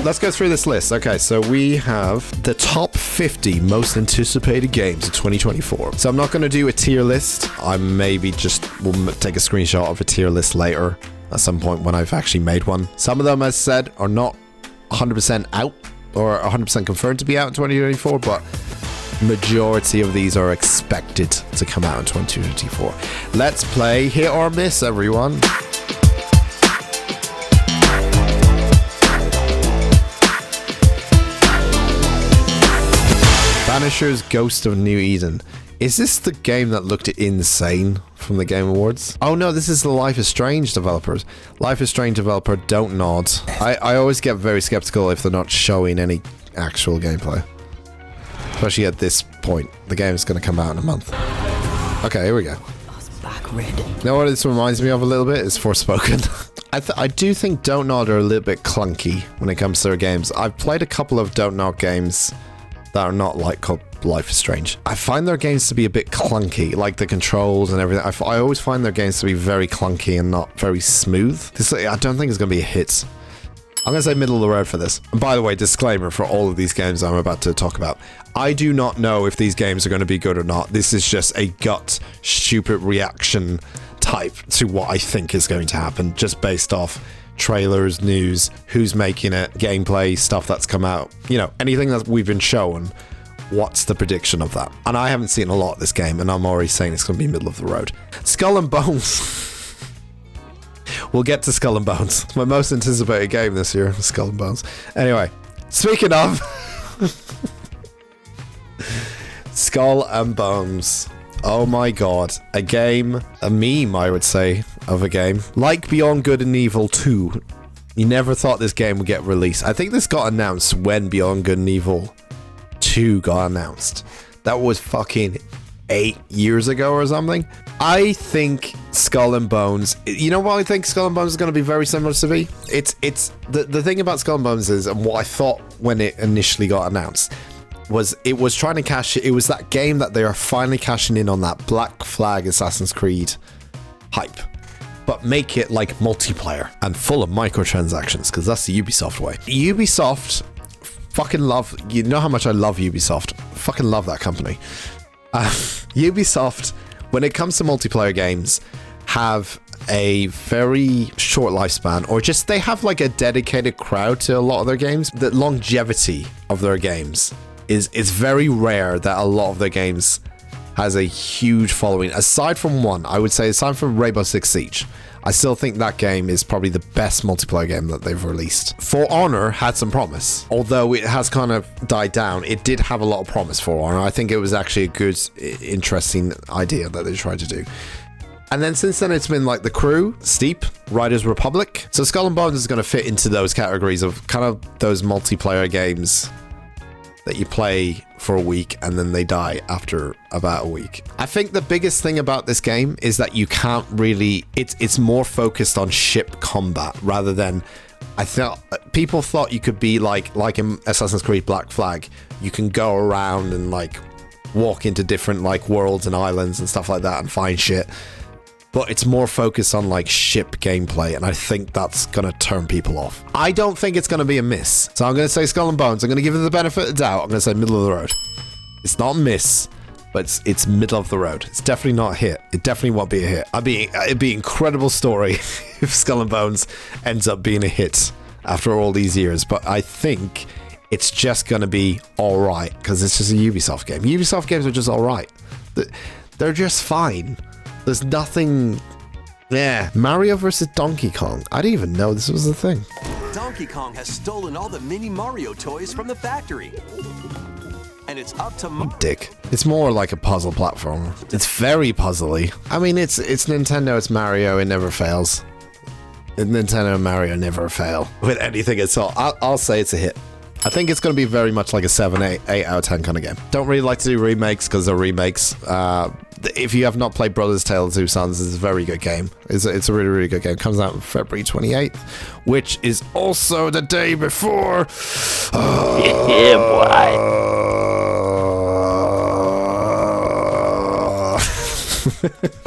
let's go through this list. Okay, so we have the top 50 most anticipated games of 2024. So I'm not going to do a tier list. I maybe just will take a screenshot of a tier list later at some point when I've actually made one. Some of them, as said, are not 100% out or 100% confirmed to be out in 2024, but majority of these are expected to come out in 2024. Let's play Hit or Miss, everyone. Banishers Ghost of New Eden. Is this the game that looked insane from the Game Awards? Oh no, this is the Life is Strange developers. Life is Strange developer Don't Nod. I always get very skeptical if they're not showing any actual gameplay. Especially at this point. The game is going to come out in a month. Okay, here we go. You know what this reminds me of a little bit? Is Forspoken. I do think Don't Nod are a little bit clunky when it comes to their games. I've played a couple of Don't Nod games that are not like called Life is Strange. I find their games to be a bit clunky, like the controls and everything. I always find their games to be very clunky and not very smooth. I don't think it's going to be a hit. I'm going to say middle of the road for this. And by the way, disclaimer for all of these games I'm about to talk about. I do not know if these games are going to be good or not. This is just a gut, stupid reaction type to what I think is going to happen, just based off trailers, news, who's making it, gameplay, stuff that's come out. You know, anything that we've been shown, what's the prediction of that? And I haven't seen a lot of this game, and I'm already saying it's going to be middle of the road. Skull and Bones. We'll get to Skull and Bones. It's my most anticipated game this year, Skull and Bones. Anyway, speaking of Skull and Bones. Oh my god. A game, a meme, I would say, of a game. Like Beyond Good and Evil 2, you never thought this game would get released. I think this got announced when Beyond Good and Evil 2 got announced. That was fucking 8 years ago or something. I think Skull and Bones, you know what I think Skull and Bones is going to be very similar to me? It's the thing about Skull and Bones is, and what I thought when it initially got announced, was it was trying to cash it. It was that game that they are finally cashing in on that Black Flag Assassin's Creed hype, but make it like multiplayer and full of microtransactions, because that's the Ubisoft way. Ubisoft fucking love, you know how much I love Ubisoft. Fucking love that company. Ubisoft, when it comes to multiplayer games, have a very short lifespan, or just they have like a dedicated crowd to a lot of their games. The longevity of their games is very rare, that a lot of their games has a huge following. Aside from one, I would say, aside from Rainbow Six Siege, I still think that game is probably the best multiplayer game that they've released. For Honor had some promise. Although it has kind of died down, it did have a lot of promise for Honor. I think it was actually a good, interesting idea that they tried to do. And then since then, it's been like The Crew, Steep, Riders Republic. So Skull and Bones is going to fit into those categories of kind of those multiplayer games that you play for a week and then they die after about a week. I think the biggest thing about this game is that you can't really, it's more focused on ship combat rather than, I thought people thought you could be like in Assassin's Creed Black Flag, you can go around and like walk into different like worlds and islands and stuff like that and find shit. But it's more focused on like ship gameplay, and I think that's gonna turn people off. I don't think it's gonna be a miss. So I'm gonna say Skull and Bones. I'm gonna give it the benefit of the doubt. I'm gonna say middle of the road. It's not a miss, but it's middle of the road. It's definitely not a hit. It definitely won't be a hit. It'd be an incredible story if Skull and Bones ends up being a hit after all these years. But I think it's just gonna be all right, because it's just a Ubisoft game. Ubisoft games are just all right. They're just fine. There's nothing. Yeah. Mario versus Donkey Kong. I didn't even know this was a thing. Donkey Kong has stolen all the mini Mario toys from the factory. And it's up to Dick. It's more like a puzzle platformer. It's very puzzly. I mean, it's Nintendo, it's Mario, it never fails. Nintendo and Mario never fail with anything at all. I'll say it's a hit. I think it's going to be very much like a 7, 8 out of 10 kind of game. Don't really like to do remakes because they're remakes. If you have not played Brothers Tale of Two Sons, it's a very good game. It's a really, really good game. It comes out on February 28th, which is also the day before. Yeah, boy.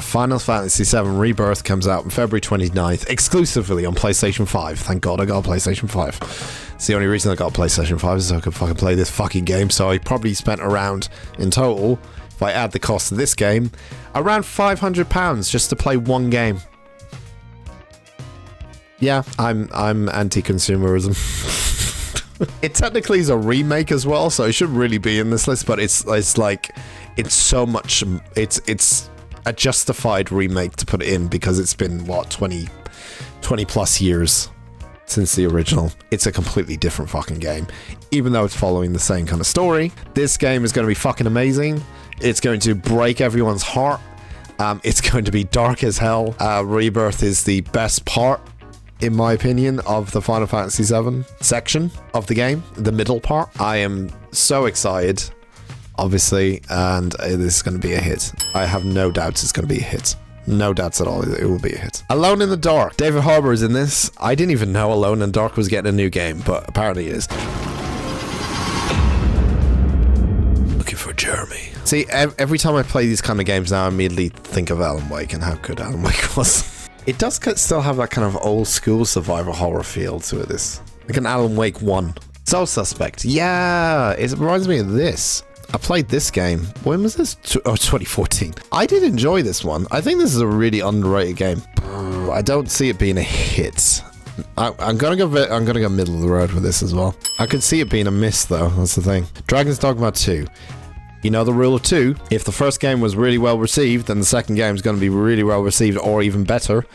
Final Fantasy VII Rebirth comes out on February 29th, exclusively on PlayStation 5. Thank God I got a PlayStation 5. It's the only reason I got a PlayStation 5 is so I could fucking play this fucking game. So I probably spent around, in total, if I add the cost of this game, around £500 just to play one game. Yeah, I'm anti-consumerism. It technically is a remake as well, so it should really be in this list, but it's so much, it's a justified remake to put it in because it's been, what, 20 plus years since the original. It's a completely different fucking game, even though it's following the same kind of story. This game is going to be fucking amazing. It's going to break everyone's heart. It's going to be dark as hell. Rebirth is the best part, in my opinion, of the Final Fantasy VII section of the game, the middle part. I am so excited, obviously, and this is going to be a hit. I have no doubts it's going to be a hit. No doubts at all, it will be a hit. Alone in the Dark. David Harbour is in this. I didn't even know Alone in the Dark was getting a new game, but apparently it is. Looking for Jeremy. See, every time I play these kind of games now, I immediately think of Alan Wake and how good Alan Wake was. It does still have that kind of old school survival horror feel to it. This like an Alan Wake 1. Soul Suspect. Yeah, it reminds me of this. I played this game. When was this? 2014. I did enjoy this one. I think this is a really underrated game. I don't see it being a hit. I'm gonna go middle of the road with this as well. I could see it being a miss though. That's the thing. Dragon's Dogma 2. You know the rule of two. If the first game was really well received, then the second game is going to be really well received or even better.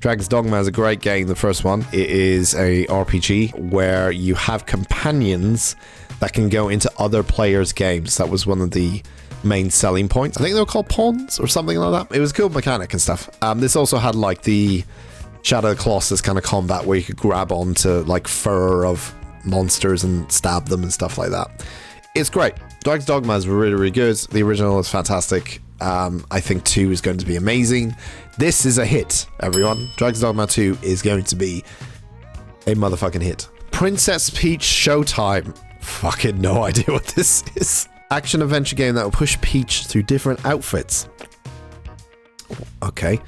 Dragon's Dogma is a great game, the first one. It is a RPG where you have companions that can go into other players' games. That was one of the main selling points. I think they were called pawns or something like that. It was a cool mechanic and stuff. This also had like the Shadow of the Colossus kind of combat where you could grab onto like fur of monsters and stab them and stuff like that. It's great. Dragon's Dogma is really, really good. The original is fantastic. I think 2 is going to be amazing. This is a hit, everyone. Dragon's Dogma 2 is going to be a motherfucking hit. Princess Peach Showtime. Fucking no idea what this is. Action adventure game that will push Peach through different outfits. Okay.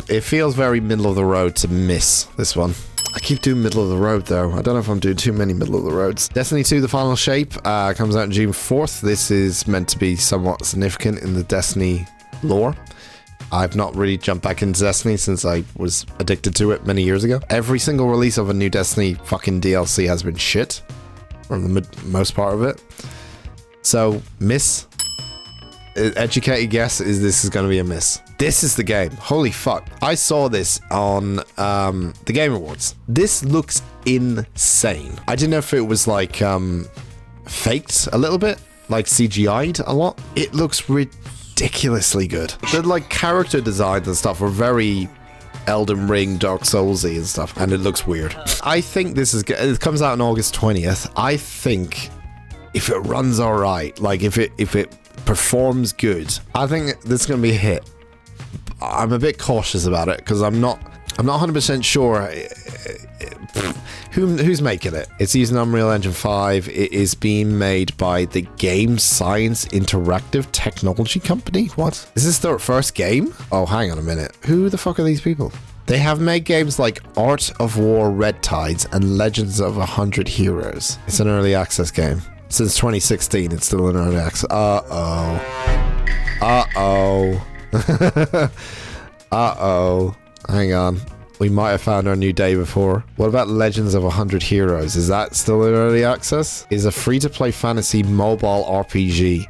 It feels very middle of the road to miss this one. I keep doing middle of the road though. I don't know if I'm doing too many middle of the roads. Destiny 2 The Final Shape comes out on June 4th. This is meant to be somewhat significant in the Destiny lore. I've not really jumped back into Destiny since I was addicted to it many years ago. Every single release of a new Destiny fucking DLC has been shit. For the most part of it. So, miss. Educated guess is this is going to be a miss. This is the game. Holy fuck. I saw this on the Game Awards. This looks insane. I didn't know if it was like faked a little bit, like CGI'd a lot. It looks ridiculously good. The like character designs and stuff are very Elden Ring, Dark Soulsy and stuff, and it looks weird. I think this is good. It comes out on August 20th. I think if it runs all right, like if it performs good, I think this is going to be a hit. I'm a bit cautious about it because I'm not 100% sure who's making it. It's using Unreal Engine 5. It is being made by the Game Science Interactive Technology Company. What? Is this their first game? Oh, hang on a minute. Who the fuck are these people? They have made games like Art of War Red Tides and Legends of 100 Heroes. It's an early access game. Since 2016, it's still in early access. Uh-oh. Hang on. We might have found our new day before. What about Legends of 100 Heroes? Is that still in early access? Is a free-to-play fantasy mobile RPG.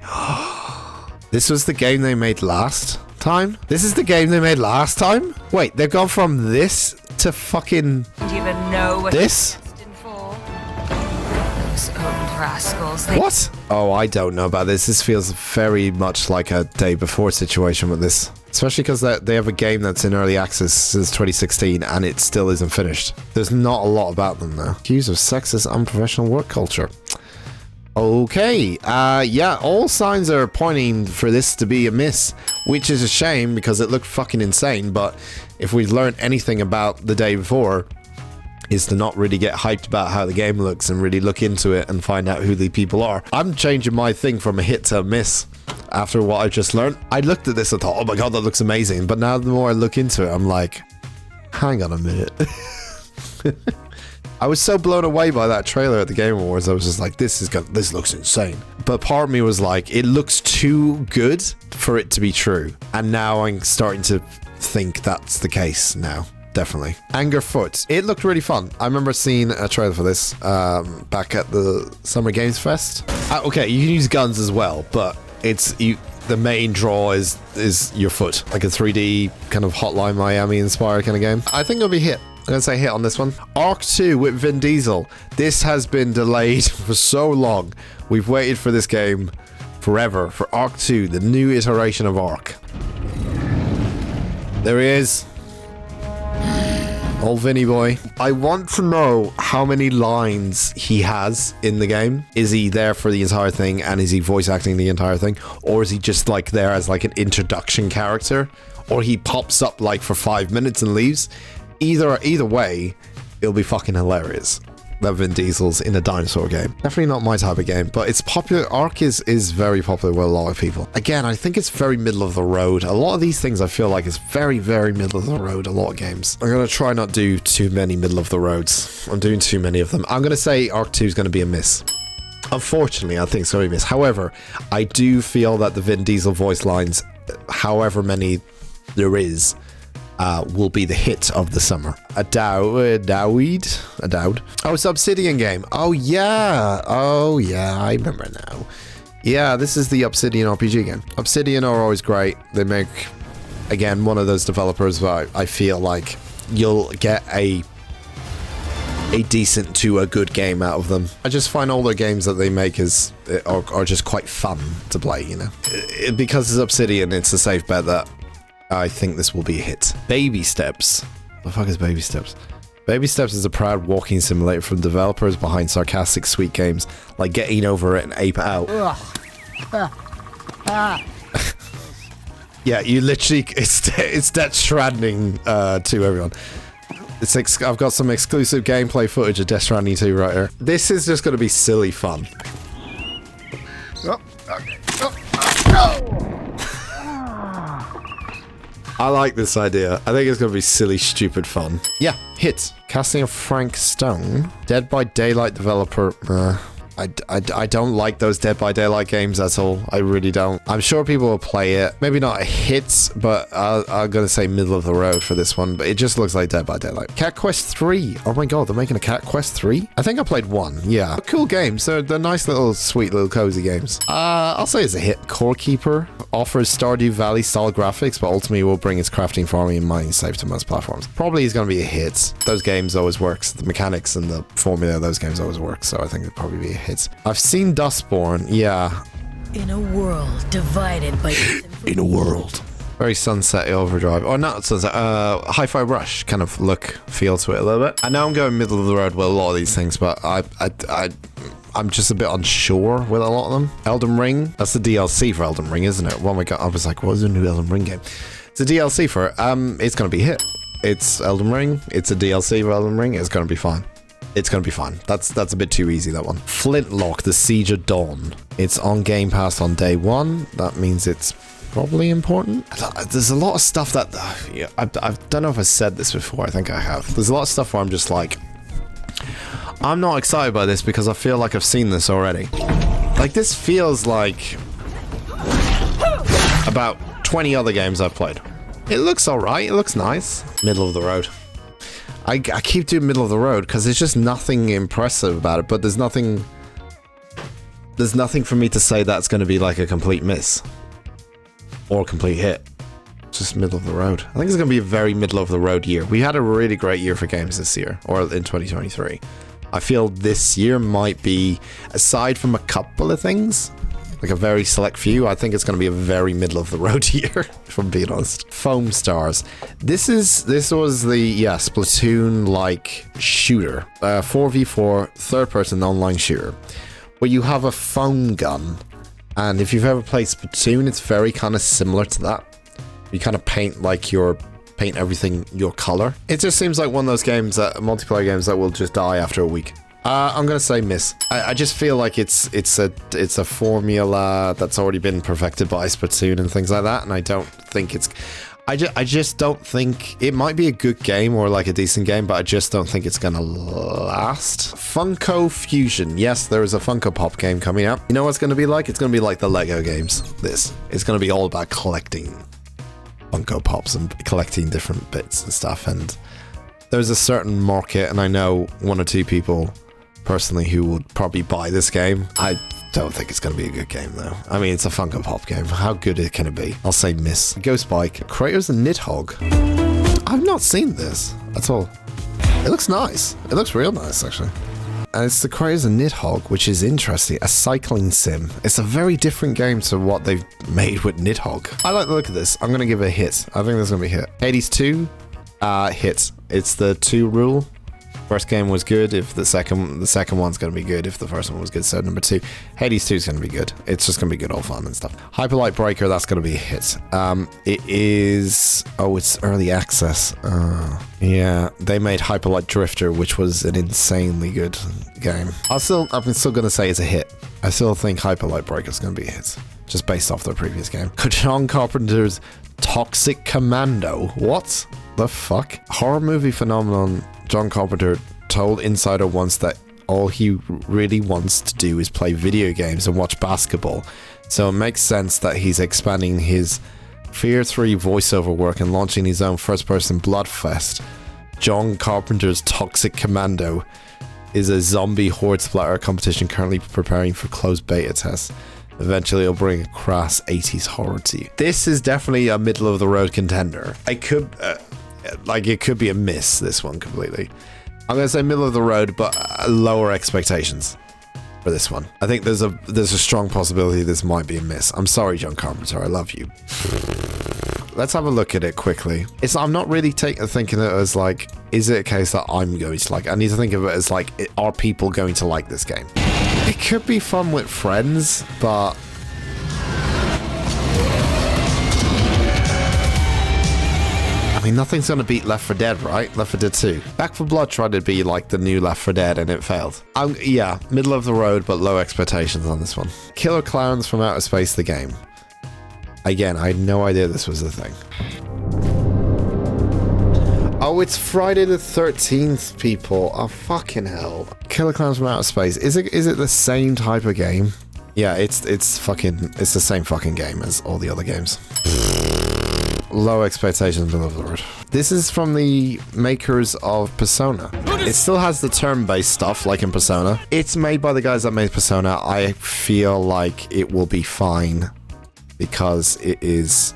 This was the game they made last time? This is the game they made last time? Wait, they've gone from this to fucking... Do you even know what this? Those old rascals. What? Oh, I don't know about this. This feels very much like a day before situation with this. Especially because they have a game that's in early access since 2016 and it still isn't finished. There's not a lot about them though. Accused of sexist, unprofessional work culture. Okay, yeah, all signs are pointing for this to be a miss, which is a shame because it looked fucking insane, but if we've learned anything about the day before, is to not really get hyped about how the game looks and really look into it and find out who the people are. I'm changing my thing from a hit to a miss after what I just learned. I looked at this and thought, oh my god, that looks amazing. But now the more I look into it, I'm like, hang on a minute. I was so blown away by that trailer at the Game Awards. I was just like, this looks insane. But part of me was like, it looks too good for it to be true. And now I'm starting to think that's the case now. Definitely. Angerfoot. It looked really fun. I remember seeing a trailer for this back at the Summer Games Fest. Okay, you can use guns as well, but the main draw is your foot. Like a 3D kind of Hotline Miami inspired kind of game. I think it'll be hit. I'm going to say hit on this one. Arc 2 with Vin Diesel. This has been delayed for so long. We've waited for this game forever. For Arc 2, the new iteration of Arc. There he is. Old Vinny boy. I want to know how many lines he has in the game. Is he there for the entire thing and is he voice acting the entire thing? Or is he just like there as like an introduction character? Or he pops up like for 5 minutes and leaves? Either way, it'll be fucking hilarious that Vin Diesel's in a dinosaur game. Definitely not my type of game, but it's popular. Ark is very popular with a lot of people. Again, I think it's very middle of the road. A lot of these things I feel like is very, very middle of the road, a lot of games. I'm going to try not do too many middle of the roads. I'm doing too many of them. I'm going to say Ark 2 is going to be a miss. Unfortunately, I think it's going to be a miss. However, I do feel that the Vin Diesel voice lines, however many there is, will be the hit of the summer. Avowed. Oh, it's Obsidian game. Oh yeah, I remember now. Yeah, this is the Obsidian RPG game. Obsidian are always great. They make, again, one of those developers where I feel like you'll get a decent to a good game out of them. I just find all their games that they make are just quite fun to play, you know. Because it's Obsidian, it's a safe bet that I think this will be a hit. Baby Steps. What the fuck is Baby Steps? Baby Steps is a proud walking simulator from developers behind sarcastic sweet games like Getting Over It and Ape Out. Yeah, you literally, it's Death Stranding to everyone. I've got some exclusive gameplay footage of Death Stranding 2 right here. This is just going to be silly fun. I like this idea. I think it's going to be silly, stupid fun. Yeah, hit. Casting of Frank Stone. Dead by Daylight developer. I don't like those Dead by Daylight games at all. I really don't. I'm sure people will play it. Maybe not a hit, but I'm going to say middle of the road for this one. But it just looks like Dead by Daylight. Cat Quest 3. Oh my god, they're making a Cat Quest 3? I think I played 1. Yeah. Cool games. They're nice little, sweet little cozy games. I'll say it's a hit. Core Keeper offers Stardew Valley style graphics, but ultimately will bring its crafting, farming, and mining safe to most platforms. Probably is going to be a hit. Those games always works. The mechanics and the formula of those games always work. So I think it'll probably be a hit. I've seen Dustborn, yeah. In a world divided by... In a world. Very Sunset Overdrive. Or not Sunset, Hi-Fi Rush kind of look, feel to it a little bit. I know I'm going middle of the road with a lot of these things, but I'm just a bit unsure with a lot of them. Elden Ring, that's the DLC for Elden Ring, isn't it? Oh my god, I was like, what is a new Elden Ring game? It's a DLC for it. It's going to be a hit. It's Elden Ring. It's a DLC for Elden Ring. It's going to be fine. It's going to be fine. That's a bit too easy, that one. Flintlock, The Siege of Dawn. It's on Game Pass on day 1. That means it's probably important. There's a lot of stuff that... I don't know if I said this before. I think I have. There's a lot of stuff where I'm just like... I'm not excited by this because I feel like I've seen this already. Like, this feels like... about 20 other games I've played. It looks alright. It looks nice. Middle of the road. I keep doing middle of the road because there's just nothing impressive about it, but there's nothing for me to say that's going to be like a complete miss or a complete hit. Just middle of the road. I think it's going to be a very middle of the road year. We had a really great year for games this year, or in 2023. I feel this year might be, aside from a couple of things, like a very select few, I think it's going to be a very middle of the road year, if I'm being honest. Foamstars. This was the, Splatoon-like shooter. 4v4, third-person online shooter, where you have a foam gun. And if you've ever played Splatoon, it's very kind of similar to that. You kind of paint like your paint everything your color. It just seems like one of those games, that multiplayer games, that will just die after a week. I'm gonna say miss. I just feel like it's a formula that's already been perfected by Splatoon and things like that, and I don't think it's. I just don't think it might be a good game or like a decent game, but I just don't think it's gonna last. Funko Fusion. Yes, there is a Funko Pop game coming out. You know what it's gonna be like? It's gonna be like the Lego games. It's gonna be all about collecting Funko Pops and collecting different bits and stuff. And there's a certain market, and I know one or two people personally who would probably buy this game. I don't think it's going to be a good game though. I mean, it's a Funko Pop game. How good can it be? I'll say miss. Ghostbike. Creators and Nidhogg. I've not seen this at all. It looks nice. It looks real nice actually. And it's the creators of Nidhogg, which is interesting. A cycling sim. It's a very different game to what they've made with Nidhogg. I like the look of this. I'm going to give it a hit. I think there's going to be a hit. Hades 2, hit. It's the 2 rule. First game was good. If the second one's going to be good. If the first one was good, so number 2, Hades 2 is going to be good. It's just going to be good, all fun and stuff. Hyperlight Breaker, that's going to be a hit. It is. Oh, it's early access. Yeah, they made Hyperlight Drifter, which was an insanely good game. I'm still going to say it's a hit. I still think Hyperlight Breaker is going to be a hit, just based off their previous game. John Carpenter's Toxic Commando. What the fuck? Horror movie phenomenon. John Carpenter told Insider once that all he really wants to do is play video games and watch basketball. So it makes sense that he's expanding his Fear 3 voiceover work and launching his own first-person Bloodfest. John Carpenter's Toxic Commando is a zombie horde splatter competition currently preparing for closed beta tests. Eventually it'll bring a crass 80s horror to you. This is definitely a middle-of-the-road contender. It could be a miss, this one, completely. I'm going to say middle of the road, but lower expectations for this one. I think there's a strong possibility this might be a miss. I'm sorry, John Carpenter. I love you. Let's have a look at it quickly. I'm not really thinking of it as like, is it a case that I'm going to like? I need to think of it as like, are people going to like this game? It could be fun with friends, but I mean, nothing's going to beat Left 4 Dead, right? Left 4 Dead 2. Back 4 Blood tried to be like the new Left 4 Dead and it failed. Yeah, middle of the road, but low expectations on this one. Killer Klowns from Outer Space, the game. Again, I had no idea this was a thing. Oh, it's Friday the 13th, people. Oh, fucking hell. Killer Klowns from Outer Space. Is it the same type of game? Yeah, it's the same fucking game as all the other games. Low expectations, middle of the road. This is from the makers of Persona. It still has the turn-based stuff, like in Persona. It's made by the guys that made Persona. I feel like it will be fine because it is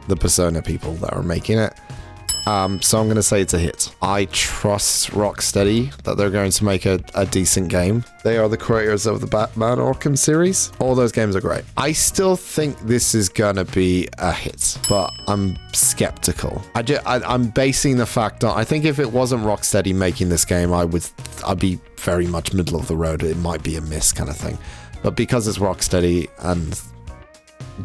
the Persona people that are making it. So I'm going to say it's a hit. I trust Rocksteady that they're going to make a decent game. They are the creators of the Batman Arkham series. All those games are great. I still think this is going to be a hit, but I'm skeptical. I'm basing the fact on, I think if it wasn't Rocksteady making this game, I'd be very much middle of the road. It might be a miss kind of thing. But because it's Rocksteady and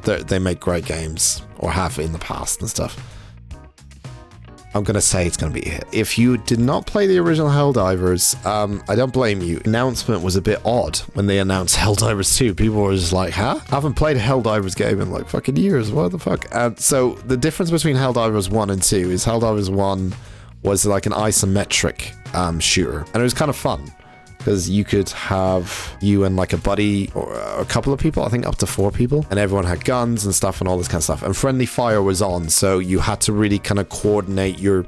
they make great games, or have in the past and stuff, I'm going to say it's going to be a hit. If you did not play the original Helldivers, I don't blame you. Announcement was a bit odd when they announced Helldivers 2. People were just like, huh? I haven't played a Helldivers game in like fucking years. What the fuck? And so the difference between Helldivers 1 and 2 is Helldivers 1 was like an isometric shooter. And it was kind of fun, because you could have you and like a buddy or a couple of people, I think up to 4 people, and everyone had guns and stuff and all this kind of stuff, and friendly fire was on, so you had to really kind of coordinate your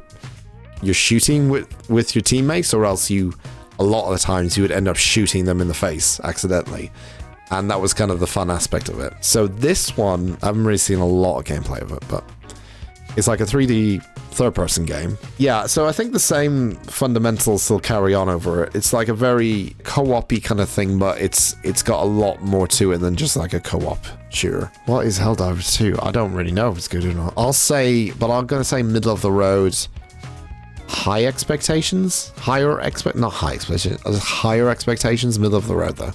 shooting with your teammates, or else a lot of the times you would end up shooting them in the face accidentally, and that was kind of the fun aspect of it. So this one, I haven't really seen a lot of gameplay of it, but it's like a 3D third-person game. Yeah, so I think the same fundamentals still carry on over it. It's like a very co-op-y kind of thing, but it's got a lot more to it than just like a co-op shooter. What is Helldivers 2? I don't really know if it's good or not. I'm going to say middle of the road. Higher expectations, middle of the road though.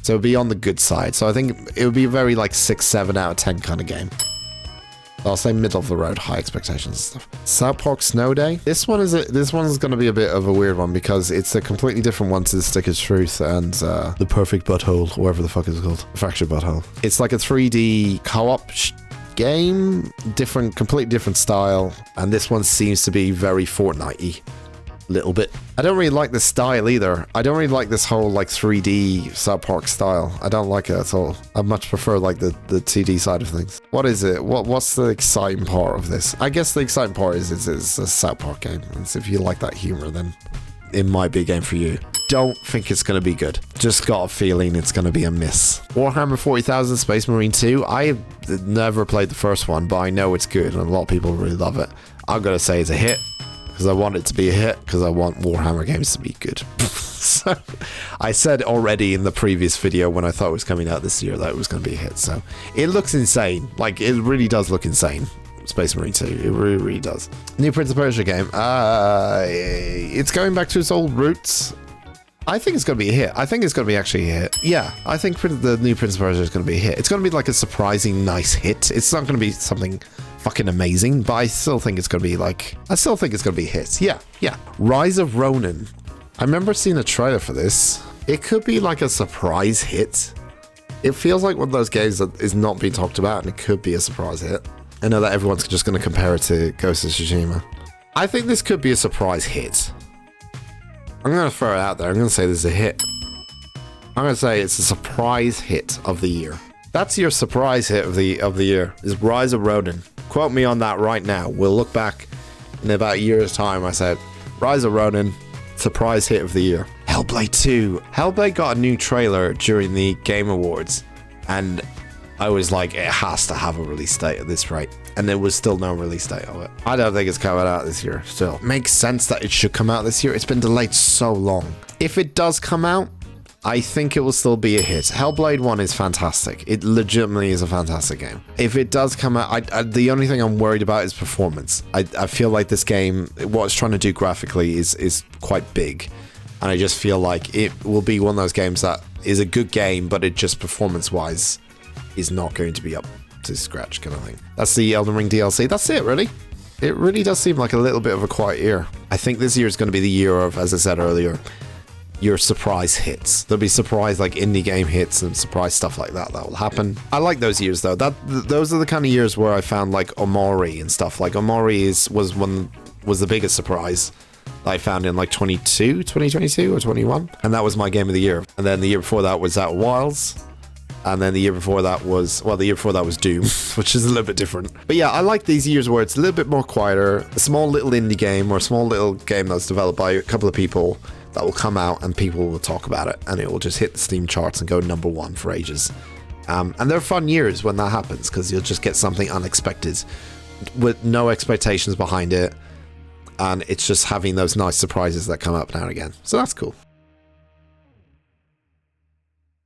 So it'd be on the good side. So I think it would be a very like 6, 7 out of 10 kind of game. I'll say middle of the road, high expectations and stuff. South Park Snowday. This one's going to be a bit of a weird one because it's a completely different one to the Stick of Truth and the Perfect Butthole, whatever the fuck it's called, Fractured Butthole. It's like a 3D co-op game, completely different style, and this one seems to be very Fortnite-y. Little bit. I don't really like the style either. I don't really like this whole like 3D South Park style. I don't like it at all. I much prefer like the 2D side of things. What is it? What's the exciting part of this? I guess the exciting part is it's a South Park game. And so if you like that humor, then it might be a game for you. Don't think it's going to be good. Just got a feeling it's going to be a miss. Warhammer 40,000 Space Marine 2. I have never played the first one, but I know it's good and a lot of people really love it. I'm going to say it's a hit. Because I want it to be a hit, because I want Warhammer games to be good. So, I said already in the previous video when I thought it was coming out this year that it was going to be a hit. So, it looks insane. Like, it really does look insane. Space Marine 2. It really, really does. New Prince of Persia game. It's going back to its old roots. I think it's going to be a hit. I think it's going to be actually a hit. Yeah, I think the new Prince of Persia is going to be a hit. It's going to be like a surprising nice hit. It's not going to be something fucking amazing, but I still think it's going to be a hit. Yeah. Rise of Ronin. I remember seeing a trailer for this. It could be like a surprise hit. It feels like one of those games that is not being talked about, and it could be a surprise hit. I know that everyone's just going to compare it to Ghost of Tsushima. I think this could be a surprise hit. I'm going to throw it out there. I'm going to say this is a hit. I'm going to say it's a surprise hit of the year. That's your surprise hit of the year, is Rise of Ronin. Quote me on that right now. We'll look back in about a year's time. I said, Rise of Ronin, surprise hit of the year. Hellblade 2. Hellblade got a new trailer during the Game Awards, and I was like, it has to have a release date at this rate. And there was still no release date of it. I don't think it's coming out this year still. Makes sense that it should come out this year. It's been delayed so long. If it does come out, I think it will still be a hit. Hellblade 1 is fantastic. It legitimately is a fantastic game. If it does come out, the only thing I'm worried about is performance. I feel like this game, what it's trying to do graphically is quite big. And I just feel like it will be one of those games that is a good game, but it just performance-wise is not going to be up to scratch kind of thing. That's the Elden Ring DLC. That's it, really. It really does seem like a little bit of a quiet year. I think this year is going to be the year of, as I said earlier, your surprise hits. There'll be surprise like indie game hits and surprise stuff like that will happen. I like those years though. Those are the kind of years where I found like Omori and stuff. Like Omori was the biggest surprise that I found in like 2022 or 21, and that was my game of the year. And then the year before that was Outer Wilds. And then the year before that was Doom, which is a little bit different. But yeah, I like these years where it's a little bit more quieter, a small little indie game or a small little game that's developed by a couple of people that will come out and people will talk about it and it will just hit the Steam charts and go #1 for ages. And they're fun years when that happens because you'll just get something unexpected with no expectations behind it. And it's just having those nice surprises that come up now and again. So that's cool.